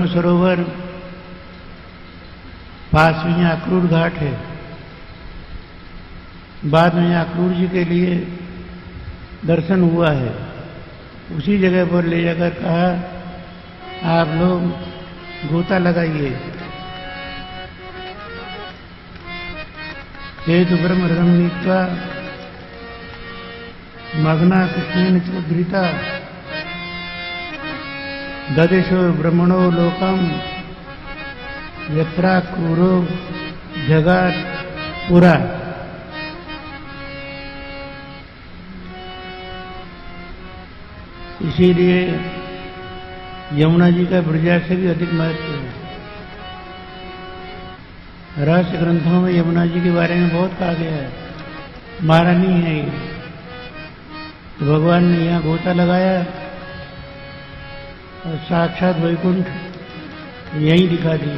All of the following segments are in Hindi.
सरोवर पास में अक्रूर घाट है। बाद में अक्रूर जी के लिए दर्शन हुआ है। उसी जगह पर ले जाकर कहा आप लोग गोता लगाइए। हेतु ब्रह्म रम नीत्वा मग्ना कृष्णेन चोद्धृता ददेशो ब्रह्मणो लोकम यत्रा क्रूरो जगत पुरा। इसीलिए यमुना जी का ब्रजा से भी अधिक महत्व है। रहस्य ग्रंथों में यमुना जी के बारे में बहुत कहा गया है। महारानी है ये, तो भगवान ने यहाँ गोता लगाया और साक्षात वैकुंठ यहीं दिखा दी।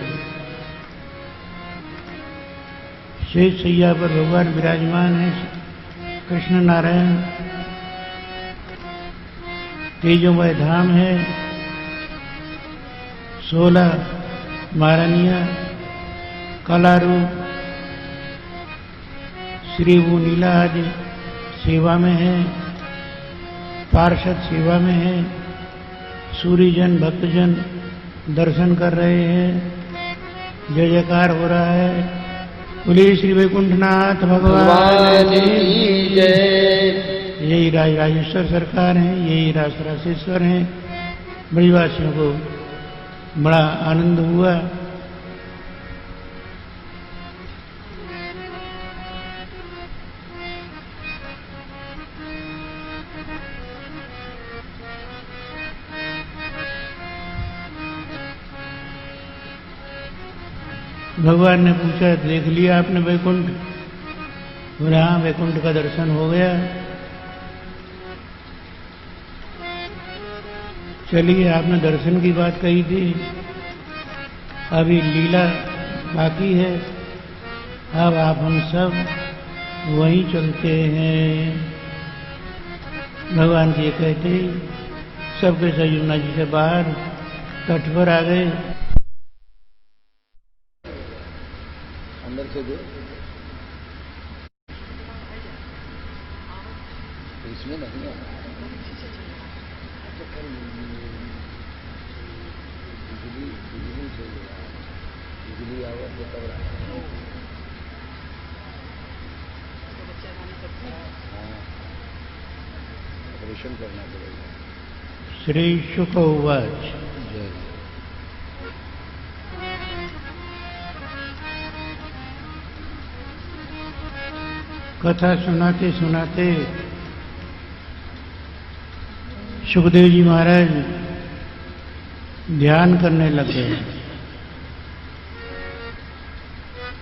शेष सैया पर भगवान विराजमान है, कृष्ण नारायण। तेजोमय धाम है, 16 महारानियां कलारूप श्री वो नीला आदि सेवा में है, पार्षद सेवा में है। सूर्यजन भक्तजन दर्शन कर रहे हैं, जय जयकार हो रहा है। बोलिए श्री वैकुंठनाथ भगवान की जय। यही राजेश्वर सरकार हैं, यही रासेश्वर हैं। ब्रजवासियों को बड़ा आनंद हुआ। भगवान ने पूछा देख लिया आपने वैकुंठ? बोले हाँ, वैकुंठ का दर्शन हो गया। चलिए, आपने दर्शन की बात कही थी, अभी लीला बाकी है। अब आप हम सब वहीं चलते हैं। भगवान जी कहते ही सबके सब यमुना जी से बाहर तट पर आ गए। अंदर से दो, इसमें नहीं है। बिजली चाहिए, बिजली आवे तो तब ऑपरेशन करना पड़ेगा। श्री शुक उवाच। जय। कथा सुनाते सुनाते सुखदेव जी महाराज ध्यान करने लगे।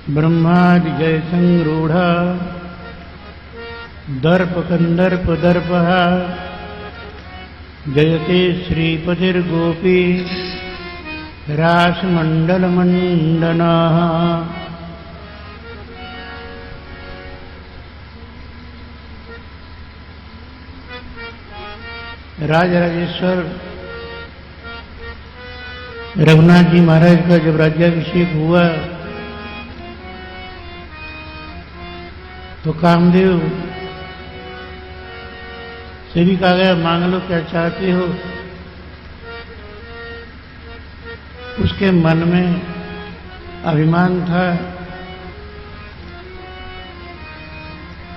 ब्रह्मादि जय संरूढ़ा दर्प कंदर्प दर्पः जयते श्रीपतिर्गोपी रासमंडल मंडनः। राजराजेश्वर रघुनाथ जी महाराज का जब राज्याभिषेक हुआ तो कामदेव से भी कहा गया मांग लो क्या चाहते हो। उसके मन में अभिमान था।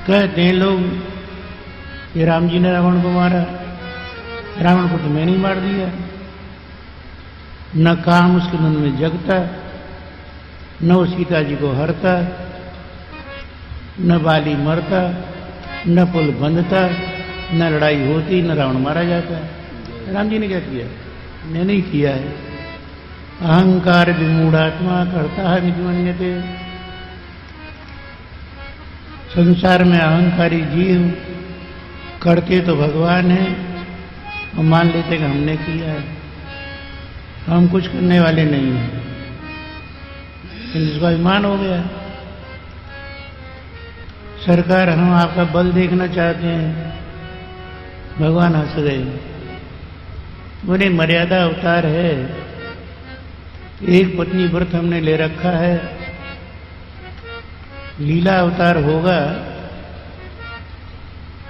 कहते हैं लोग ये राम जी ने रावण को मारा, रावण को तो मैंने ही मार दिया। न काम उसके मन में जगता, न वो सीता जी को हरता, न बाली मरता, न पुल बंधता, न लड़ाई होती, न रावण मारा जाता। राम जी ने क्या किया? मैंने ही किया है। अहंकार विमूढ़ात्मा करता है विद्वन्यते। संसार में अहंकारी जीव करते तो भगवान है और मान लेते कि हमने किया है। हम कुछ करने वाले नहीं हैं, जिसका अभिमान हो गया। सरकार हम आपका बल देखना चाहते हैं। भगवान हंस गए, बोले मर्यादा अवतार है, एक पत्नी व्रत हमने ले रखा है, लीला अवतार होगा,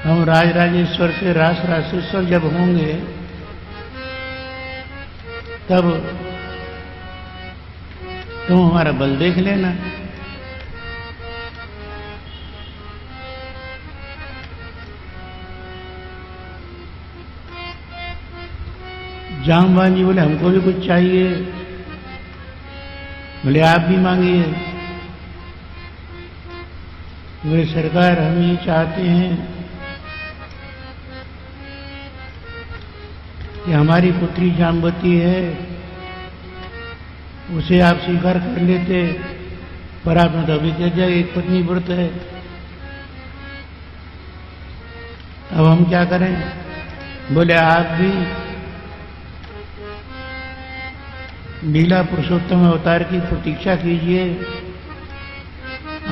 हम राजराजेश्वर से रास रासेश्वर जब होंगे तब तुम हमारा बल देख लेना। जामवान जी बोले हमको भी कुछ चाहिए। बोले आप भी मांगिए। बोले सरकार हम ये चाहते हैं कि हमारी पुत्री जामवती है, उसे आप स्वीकार कर लेते, पर आपने तो अभी कह दिया एक पत्नी व्रत है, अब हम क्या करें? बोले आप भी लीला पुरुषोत्तम अवतार की प्रतीक्षा कीजिए।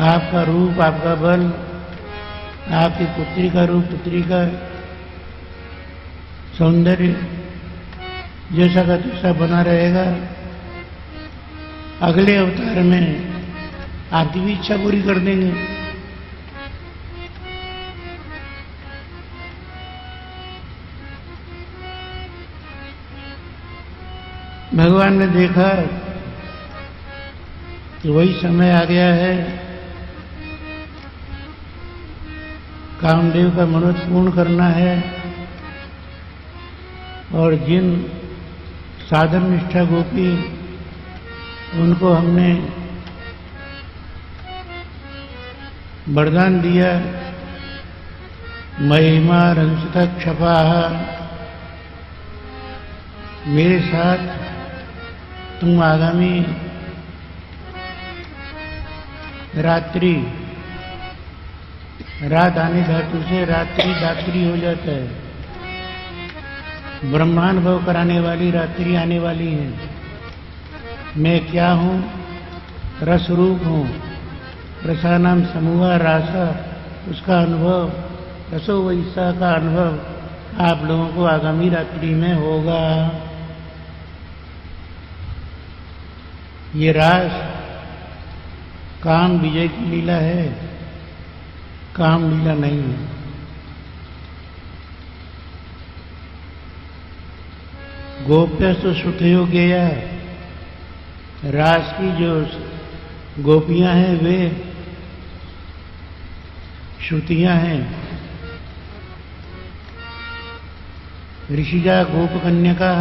आपका रूप, आपका बल, आपकी पुत्री का रूप, पुत्री का सौंदर्य जैसा का तैसा बना रहेगा। अगले अवतार में आपकी भी इच्छा पूरी कर देंगे। भगवान ने देखा कि वही समय आ गया है, कामदेव का मनोरथ पूर्ण करना है, और जिन साधन निष्ठा गोपी उनको हमने वरदान दिया, महिमा रंसता क्षपा, मेरे साथ तुम आगामी रात्रि, रात आने धातु से रात्रि दात्री हो जाता है, ब्रह्मानुभव कराने वाली रात्रि आने वाली है। मैं क्या हूं? रस रूप हूं। रसानाम समूह रासा, उसका अनुभव, रसो वैसा का अनुभव आप लोगों को आगामी रात्रि में होगा। ये रास काम विजय की लीला है, काम लीला नहीं है। गोप्यस्तु श्रुतयो गेया, रास की जो गोपियां हैं वे श्रुतियां हैं। ऋषिजा गोप कन्या का,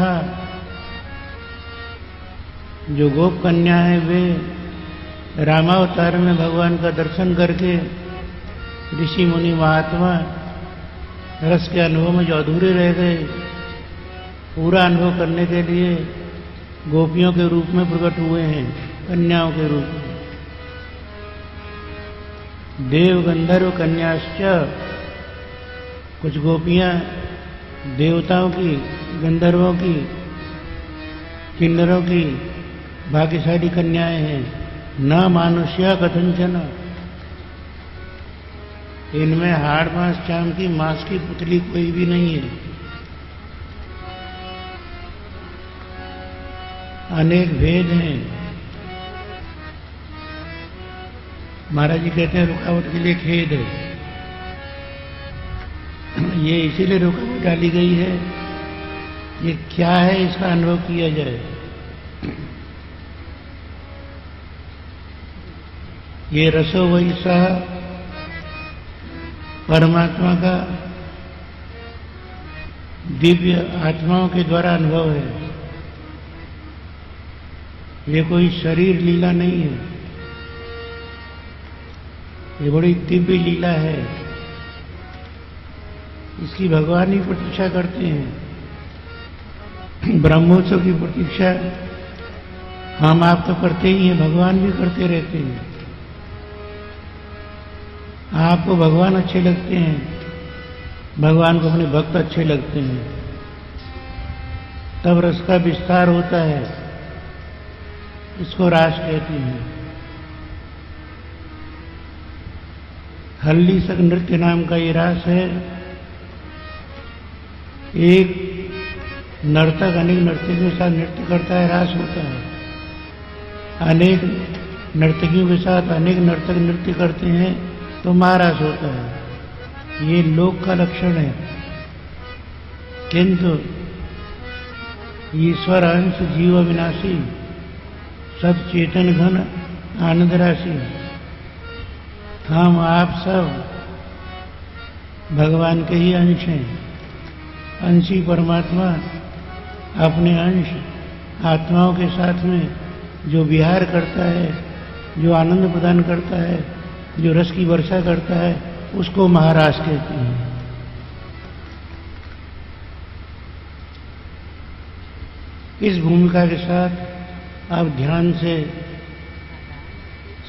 जो गोप कन्या है वे रामावतार में भगवान का दर्शन करके ऋषि मुनि महात्मा रस के अनुभव में जो अधूरे रह गए, पूरा अनुभव करने के लिए गोपियों के रूप में प्रकट हुए हैं, कन्याओं के रूप में। देव गंधर्व कन्याश्च, कुछ गोपियां देवताओं की, गंधर्वों की, किन्नरों की भाग्यशाली कन्याएं हैं। न मानुष्य कथंचन, इनमें हाड़ मांस चाम की मांस की पुतली कोई भी नहीं है। अनेक भेद हैं। महाराज जी कहते हैं रुकावट के लिए खेद है। ये इसीलिए रुकावट डाली गई है, ये क्या है इसका अनुभव किया जाए। ये रसो वैसा परमात्मा का दिव्य आत्माओं के द्वारा अनुभव है। ये कोई शरीर लीला नहीं है, ये बड़ी दिव्य लीला है। इसकी भगवान ही प्रतीक्षा करते हैं। ब्रह्मोत्सव की प्रतीक्षा हम आप तो करते ही हैं, भगवान भी करते रहते हैं। आपको भगवान अच्छे लगते हैं, भगवान को अपने भक्त अच्छे लगते हैं, तब रस का विस्तार होता है। इसको रास कहते हैं। हल्ली सक नृत्य नाम का ये रास है। एक नर्तक अनेक नर्तकों के साथ नृत्य करता है, रास होता है। अनेक नर्तकियों के साथ अनेक नर्तक नृत्य करते हैं तो महारास होता है। ये लोक का लक्षण है। किंतु ईश्वर अंश जीव अविनाशी सब चेतन घन आनंद राशि, हम आप सब भगवान के ही अंश हैं। अंशी परमात्मा अपने अंश आत्माओं के साथ में जो विहार करता है, जो आनंद प्रदान करता है, जो रस की वर्षा करता है, उसको महारास कहते हैं। इस भूमिका के साथ आप ध्यान से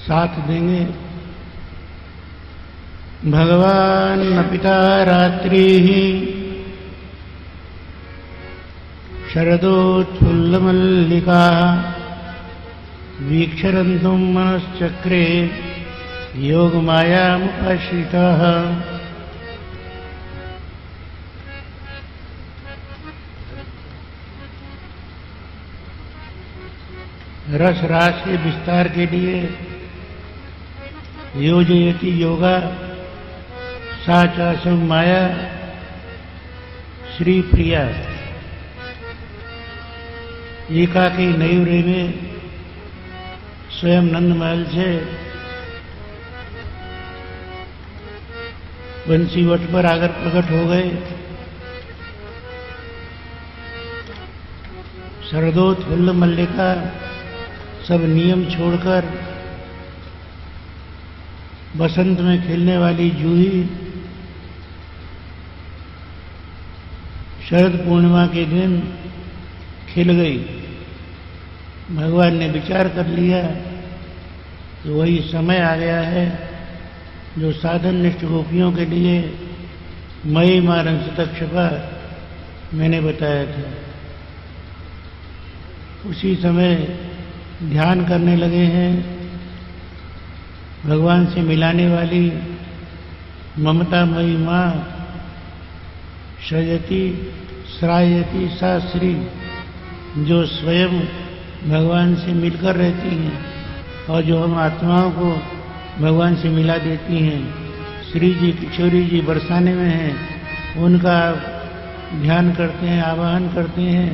साथ देंगे। भगवान न पिता रात्रि शरदोत्फुल्लमल्लिका वीक्षरन्तुं मनश्चक्रे योगमायामुपाश्रिताः। रस रास के विस्तार के लिए योजयति योगा साचा सब माया श्री प्रिया। एकाकी नयूरे में स्वयं नंद महल से बंसीवट पर आकर प्रकट हो गए। शरदोत्फुल्ल मल्लिका सब नियम छोड़कर बसंत में खिलने वाली जूही शरद पूर्णिमा के दिन खिल गई। भगवान ने विचार कर लिया कि वही समय आ गया है जो साधन निष्ठ गोपियों के लिए मई मारंस तक छपा मैंने बताया था। उसी समय ध्यान करने लगे हैं। भगवान से मिलाने वाली ममतामयी माँ सृजति श्रायति सा श्री, जो स्वयं भगवान से मिलकर रहती हैं और जो हम आत्माओं को भगवान से मिला देती हैं। श्री जी किशोरी जी बरसाने में हैं, उनका ध्यान करते हैं, आवाहन करते हैं।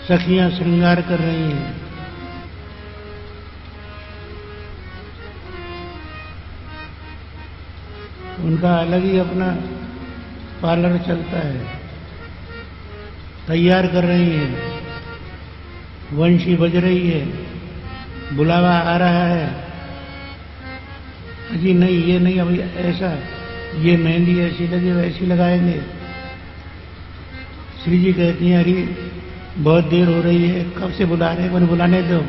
सखियां श्रृंगार कर रही हैं। उनका अलग ही अपना पार्लर चलता है। तैयार कर रही है, वंशी बज रही है, बुलावा आ रहा है। अजी नहीं, ये नहीं, अभी ऐसा, ये मेहंदी ऐसी लगे वैसी लगाएंगे। श्री जी कहती हैं अरे बहुत देर हो रही है, कब से बुला रहे हैं, मुझे बुलाने दो,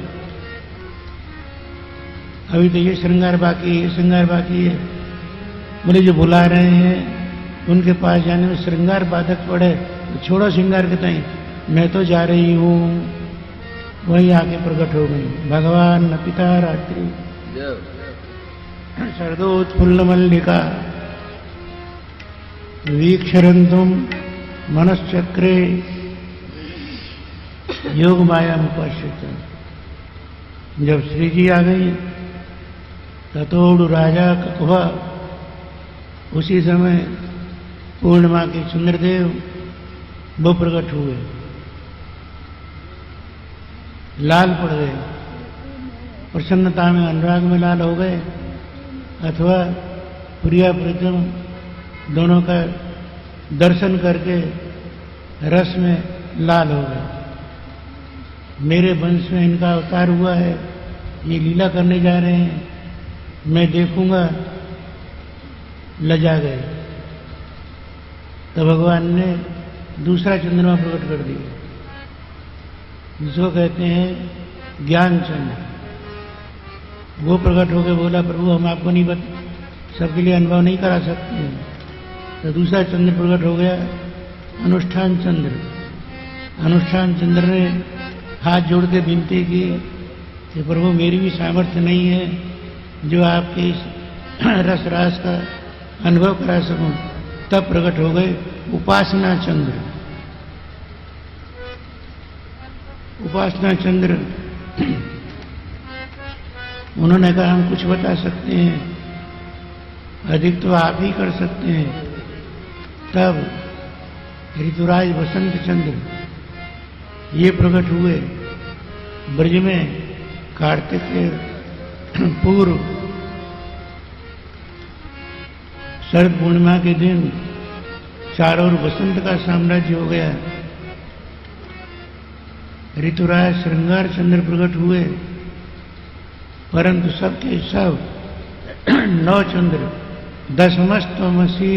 अभी तो ये श्रृंगार बाकी है, ये श्रृंगार बाकी है। बोले जो बुला रहे हैं उनके पास जाने में श्रृंगार बाधक पड़े तो छोड़ो श्रृंगार के तई, मैं तो जा रही हूँ। वही आके प्रकट हो गई। भगवान न पिता रात्रि शरदोत्फुल्ल मल्लिका वीक्षरन्तुम मनश्चक्रे योग माया मुपाश्रिता। जब श्री जी आ गई ततोड़ु राजा ककुहा, उसी समय पूर्णिमा के चंद्रदेव वो प्रकट हुए, लाल पड़ गए, प्रसन्नता में अनुराग में लाल हो गए, अथवा प्रिया प्रीतम दोनों का दर्शन करके रस में लाल हो गए। मेरे वंश में इनका अवतार हुआ है, ये लीला करने जा रहे हैं, मैं देखूंगा, लजा गए। तो भगवान ने दूसरा चंद्रमा प्रकट कर दिया, जिसको कहते हैं ज्ञान चंद्र। वो प्रकट होकर बोला प्रभु हम आपको नहीं सबके लिए अनुभव नहीं करा सकते हैं। तो दूसरा चंद्र प्रकट हो गया अनुष्ठान चंद्र। अनुष्ठान चंद्र ने हाथ जोड़ के विनती की कि प्रभु मेरी भी सामर्थ्य नहीं है जो आपके इस रस रास का अनुभव करा सकूं। तब प्रकट हो गए उपासना चंद्र। उपासना चंद्र उन्होंने कहा हम कुछ बता सकते हैं, अधिक तो आप ही कर सकते हैं। तब ऋतुराज बसंत चंद्र ये प्रकट हुए ब्रज में कार्तिक के पूर्व शरद पूर्णिमा के दिन चारों ओर बसंत का साम्राज्य हो गया। ऋतुराज श्रृंगार चंद्र प्रकट हुए, परंतु सबके सब 9 चंद्र दशमस्तमसी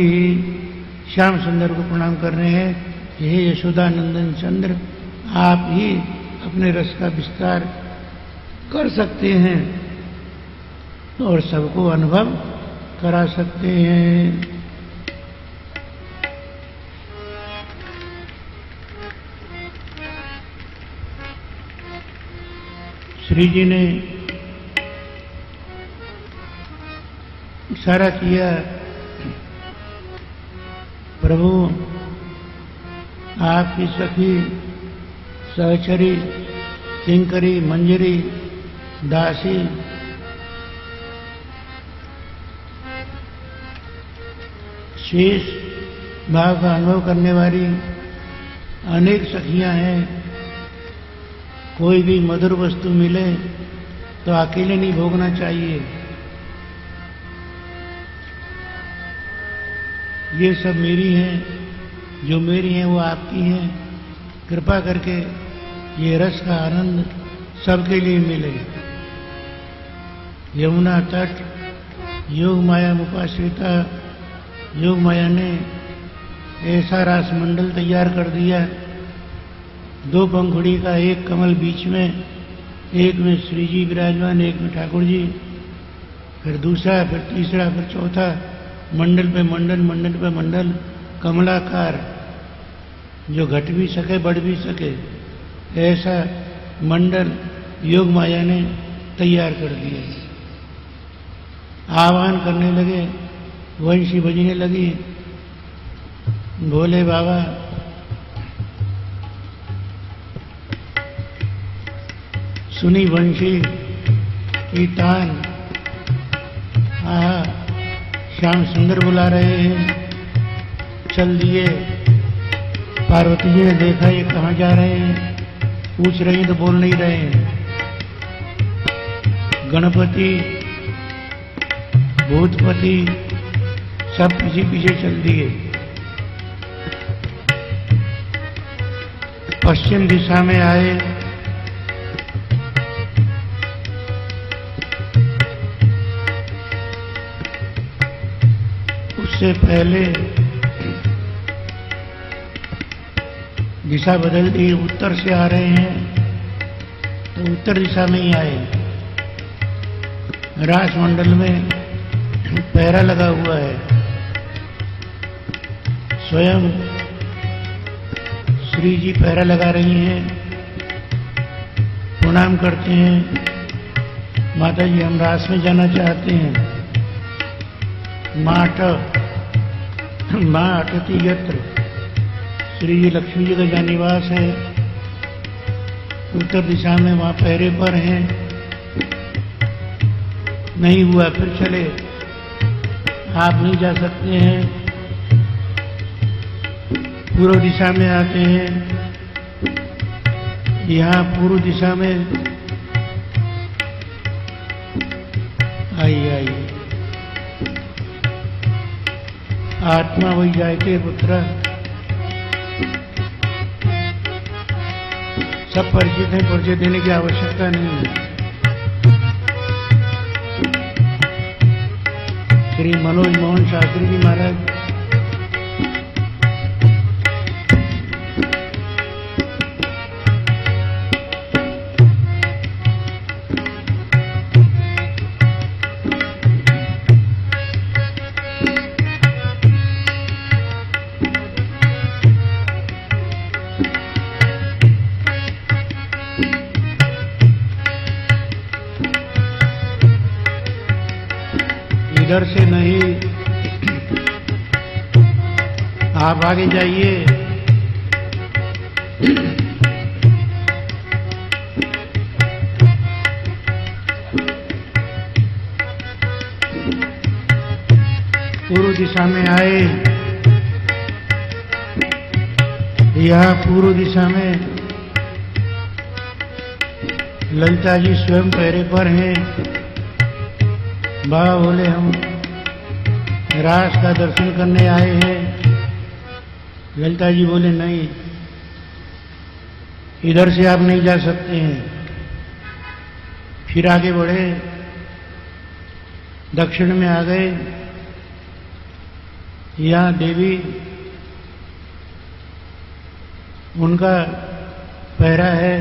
श्याम सुंदर को प्रणाम कर रहे हैं। हे यशोदानंदन चंद्र, आप ही अपने रस का विस्तार कर सकते हैं और सबको अनुभव करा सकते हैं। श्री जी ने इशारा किया, प्रभु आपकी सखी सहचरी किंकरी मंजरी दासी शेष भाव का अनुभव करने वाली अनेक सखियां हैं। कोई भी मधुर वस्तु मिले तो अकेले नहीं भोगना चाहिए। ये सब मेरी हैं, जो मेरी हैं वो आपकी हैं। कृपा करके ये रस का आनंद सबके लिए मिले। यमुना तट योग माया मुपाश्रिता योग माया ने ऐसा रास मंडल तैयार कर दिया, 2 पंखुड़ी का, एक कमल बीच में, एक में श्री जी विराजमान, एक में ठाकुर जी, फिर दूसरा, फिर तीसरा, फिर चौथा, मंडल पे मंडल, मंडल पे मंडल, कमलाकार, जो घट भी सके बढ़ भी सके, ऐसा मंडल योग माया ने तैयार कर दिया। आह्वान करने लगे, वंशी बजने लगी, भोले बाबा सुनी वंशी की तान, आहा श्याम सुंदर बुला रहे हैं। चल दिए। पार्वती जी ने देखा ये कहाँ जा रहे हैं, पूछ रही तो बोल नहीं रहे हैं। गणपति भूतपति सब पीछे पीछे चल दिए। पश्चिम दिशा में आए, उससे पहले दिशा बदल दी, उत्तर से आ रहे हैं तो उत्तर दिशा में ही आए। राजमंडल में पहरा लगा हुआ है। स्वयं श्री जी पहरा लगा रही हैं, प्रणाम करते हैं। माता जी हम रास में जाना चाहते हैं। माँ अटती यत्र, श्री जी लक्ष्मी जी का जहाँ निवास है उत्तर दिशा में, वहाँ पहरे पर हैं। नहीं हुआ फिर चले, आप नहीं जा सकते हैं। पूर्व दिशा में आते हैं, यहाँ पूर्व दिशा में आई आत्मा वही जायते पुत्र। सब परिचित हैं, परिचय देने की आवश्यकता नहीं है। श्री मनोज मोहन शास्त्री जी महाराज इधर से नहीं, आप आगे जाइए। पूर्व दिशा में आए। यहाँ पूर्व दिशा में ललिता जी स्वयं पैरे पर हैं। बाबा बोले हम रास का दर्शन करने आए हैं। ललिता जी बोले नहीं, इधर से आप नहीं जा सकते हैं। फिर आगे बढ़े, दक्षिण में आ गए। यहाँ देवी, उनका पहरा है।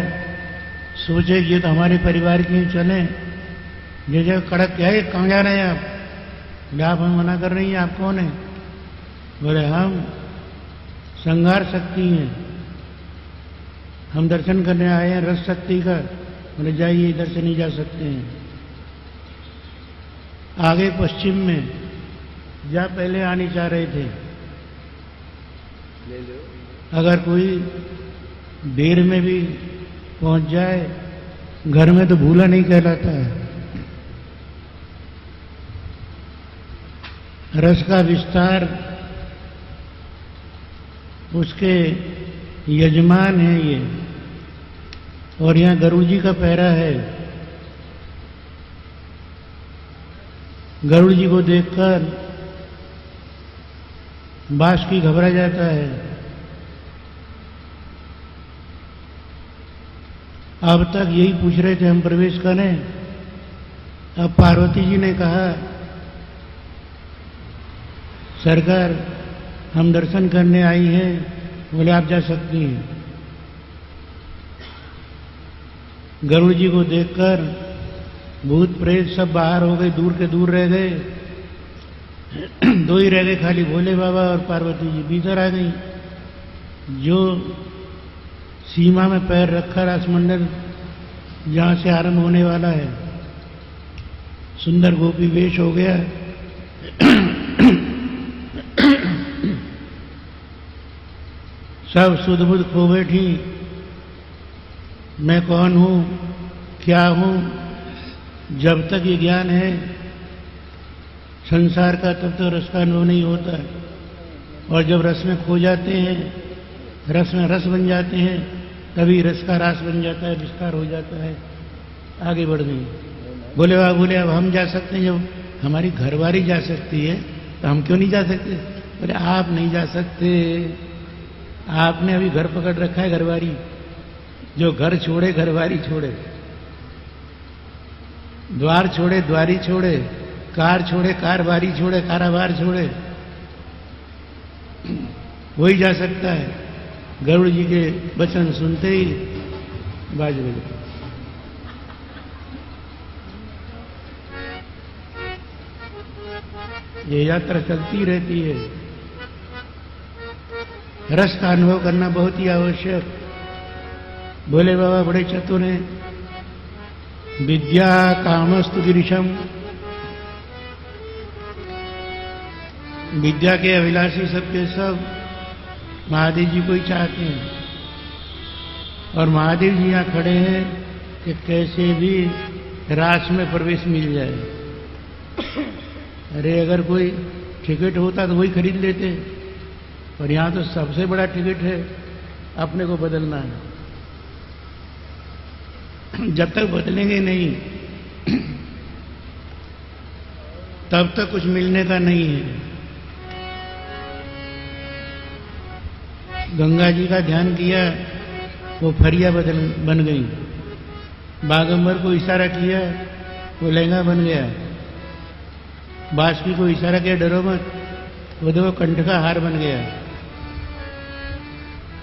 सोचे ये तो हमारे परिवार की ही चले, ये जगह कड़क क्या है, कहाँ जा रहे हैं आप? आप हमें मना कर रही हैं, आप कौन है? बोले हम संहार शक्ति हैं, हम दर्शन करने आए हैं रस शक्ति का। बोले जाइए, इधर से नहीं जा सकते हैं। आगे पश्चिम में, जहाँ पहले आने चाह रहे थे, ले लो। अगर कोई देर में भी पहुंच जाए घर में तो भूला नहीं कहलाता है। रस का विस्तार उसके यजमान है ये, और यहाँ गरुड़ जी का पहरा है। गरुड़ जी को देखकर बासुकी घबरा जाता है। अब तक यही पूछ रहे थे हम प्रवेश करें। अब पार्वती जी ने कहा सरकार हम दर्शन करने आई हैं। बोले आप जा सकती हैं। गरुड़ जी को देखकर भूत प्रेत सब बाहर हो गए, दूर के दूर रह गए। दो ही रह गए खाली, भोले बाबा और पार्वती जी भीतर आ गई। जो सीमा में पैर रखा रासमंडल जहां से आरंभ होने वाला है, सुंदर गोपी वेश हो गया। सब सुध बुध खो बैठी। मैं कौन हूं, क्या हूं? जब तक ये ज्ञान है संसार का, तब तक रस का अनुभव नहीं होता। और जब रस में खो जाते हैं, रस में रस बन जाते हैं, तभी रस का रास बन जाता है, विस्तार हो जाता है। आगे बढ़ गई। बोले वाह, बोले अब हम जा सकते हैं। जब हमारी घरवाली जा सकती है तो हम क्यों नहीं जा सकते? बोले आप नहीं जा सकते, आपने अभी घर पकड़ रखा है घरवाली। जो घर छोड़े घरवाली छोड़े, द्वार छोड़े द्वारी छोड़े, कार छोड़े कारवारी छोड़े, कारावार छोड़े, वही जा सकता है। गरुड़ जी के वचन सुनते ही बाज बजे। ये यात्रा चलती रहती है। रस का अनुभव करना बहुत ही आवश्यक। भोले बाबा बड़े चतुर हैं। विद्या कामस्तु गिरीशम, विद्या के अभिलाषी सबके सब महादेव जी को ही चाहते हैं। और महादेव जी यहाँ खड़े हैं कि कैसे भी रास में प्रवेश मिल जाए। अरे अगर कोई टिकट होता तो वही खरीद लेते, और यहाँ तो सबसे बड़ा टिकट है अपने को बदलना है। जब तक बदलेंगे नहीं तब तक कुछ मिलने का नहीं है। गंगा जी का ध्यान किया, वो फरिया बन गई। बागंबर को इशारा किया, वो लहंगा बन गया। बासुकी को इशारा किया डरो मत, वो देखो कंठ का हार बन गया।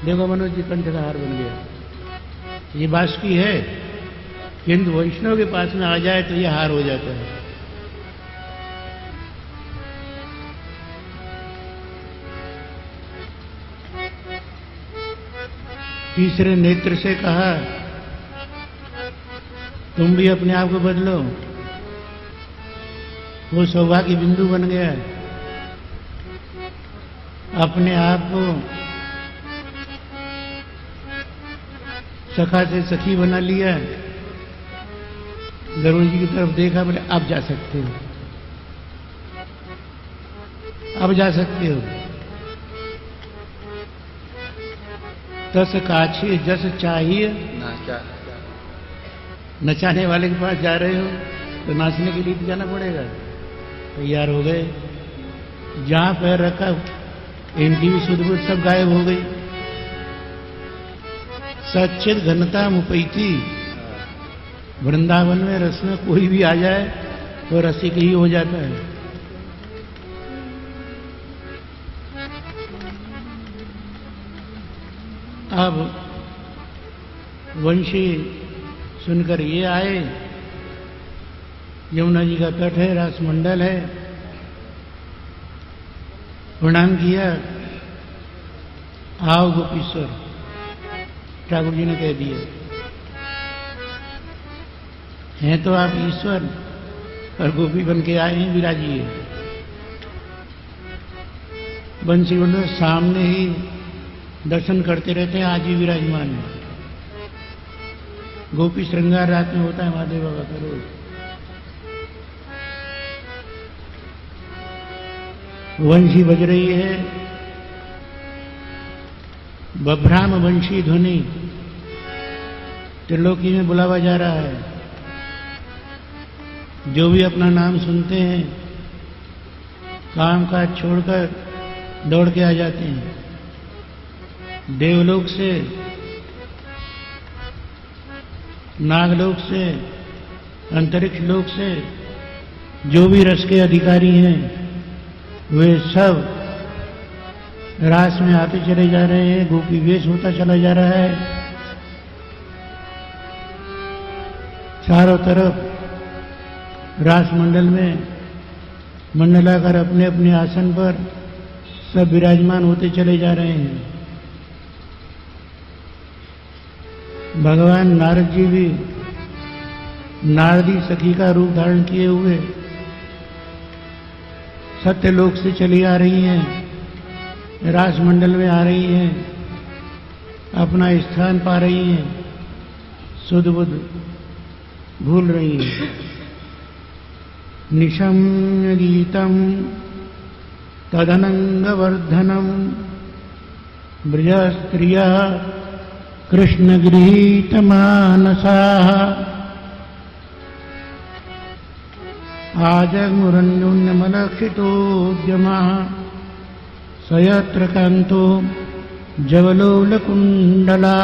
देखो मनोज जी, कंठ का हार बन गया। ये बासुकी है, किंतु वैष्णव के पास में आ जाए तो ये हार हो जाता है। तीसरे नेत्र से कहा तुम भी अपने आप को बदलो। वो सौभाग्य बिंदु बन गया। अपने आप को सखा से सखी बना लिया। गरुड़ जी की तरफ देखा, बोले आप जा सकते हो। अब जा सकते हो। तस काछी जस चाहिए, ना क्या नचाने वाले के पास जा रहे हो तो नाचने के लिए तो जाना पड़ेगा। तैयार हो गए, जहां पैर रखा इनकी भी सुध बुध सब गायब हो गई। सच्चित घनता मुपैती, वृंदावन में रस में कोई भी आ जाए तो रसिक ही हो जाता है। अब वंशी सुनकर ये आए, यमुना जी का तट है, रासमंडल है, प्रणाम किया। आओ गोपीश्वर, ठाकुर जी ने कह दिया, हैं तो आप ईश्वर और गोपी बन के आए हैं, विराजिए। बंसी मंडल सामने ही दर्शन करते रहते हैं, आज ही विराजमान है। गोपी श्रृंगार रात में होता है महादेव बाबा का रोज। वंशी बज रही है, बभ्राम वंशी ध्वनि, त्रिलोकी में बुलावा जा रहा है। जो भी अपना नाम सुनते हैं काम काज छोड़कर दौड़ के आ जाते हैं। देवलोक से, नागलोक से, अंतरिक्ष लोक से जो भी रस के अधिकारी हैं वे सब रास में आते चले जा रहे हैं। गोपी वेश होता चला जा रहा है। चारों तरफ रास मंडल में मंडलाकर अपने अपने आसन पर सब विराजमान होते चले जा रहे हैं। भगवान नारद जी भी नारदी सखी का रूप धारण किए हुए सत्यलोक से चली आ रही हैं, रासमंडल में आ रही हैं, अपना स्थान पा रही हैं, सुध बुध भूल रही हैं। निशम्य गीतम तदनंगवर्धनम ब्रज स्त्रिया कृष्ण गृहीत मानसा आजमुरन्युन्नमलक्षितोद्यमा सयत्र कांतो जवलोलकुंडला।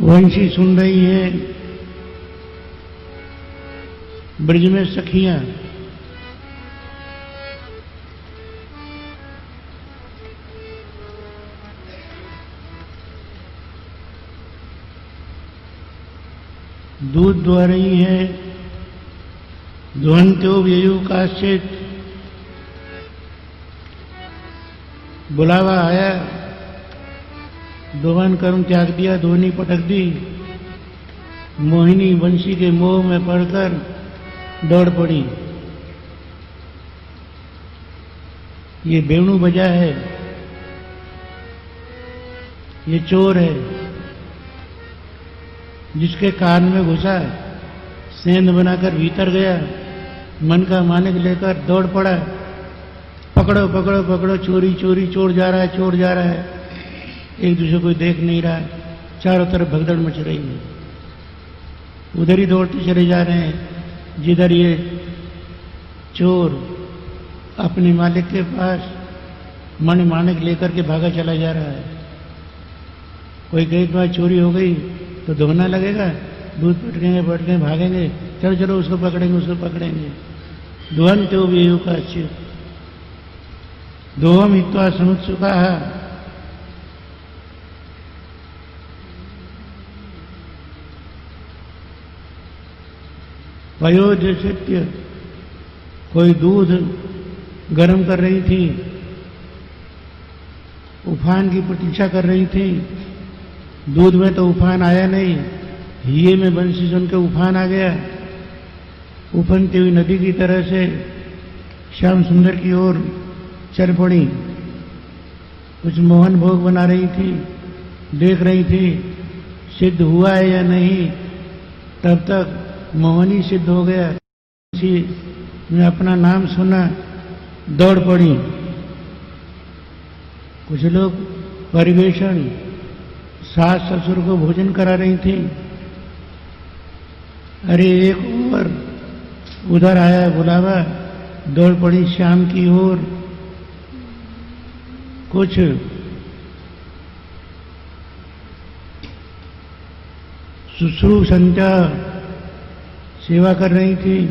वंशी सुन रही है, ब्रज में सखियां दूध दुह रही है। दुहंत्यो व्ययु काश्चित, बुलावा आया, दोहन कर्म त्याग दिया, दोहनी पटक दी। मोहिनी वंशी के मोह में पड़कर दौड़ पड़ी। ये वेणु बजा है, ये चोर है, जिसके कान में घुसा सेंध बनाकर भीतर गया, मन का मालिक लेकर दौड़ पड़ा। पकड़ो पकड़ो पकड़ो, चोरी चोरी, चोर जा रहा है, चोर जा रहा है। एक दूसरे को देख नहीं रहा, चारों तरफ भगदड़ मच रही है। उधर ही दौड़ते चले जा रहे हैं जिधर ये चोर अपने मालिक के पास मन मानिक लेकर के भागा चला जा रहा है। कोई कहीं बार चोरी हो गई तो दोहना लगेगा, दूध पटकेंगे भागेंगे, चलो चलो उसको पकड़ेंगे उसको पकड़ेंगे। दुहन तो भी का अच्छे दोहम हित्वा समुत्सुका। वयोधिष्ठिर कोई दूध गर्म कर रही थी, उफान की प्रतीक्षा कर रही थी। दूध में तो उफान आया नहीं, हिये में बंसी सुन के उफान आ गया। उफनती हुई नदी की तरह से श्याम सुंदर की ओर चल पड़ी। कुछ मोहन भोग बना रही थी, देख रही थी सिद्ध हुआ है या नहीं। तब तक मोहन ही सिद्ध हो गया। किसी ने अपना नाम सुना, दौड़ पड़ी। कुछ लोग परिवेशन, सास ससुर को भोजन करा रही थी। अरे एक और उधर आया बुलावा, दौड़ पड़ी श्याम की ओर। कुछ शुश्रूषा सेवा कर रही थी,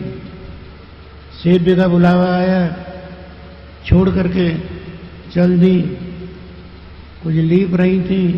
सेव्य का बुलावा आया, छोड़ करके चल दी। कुछ लीप रही थी,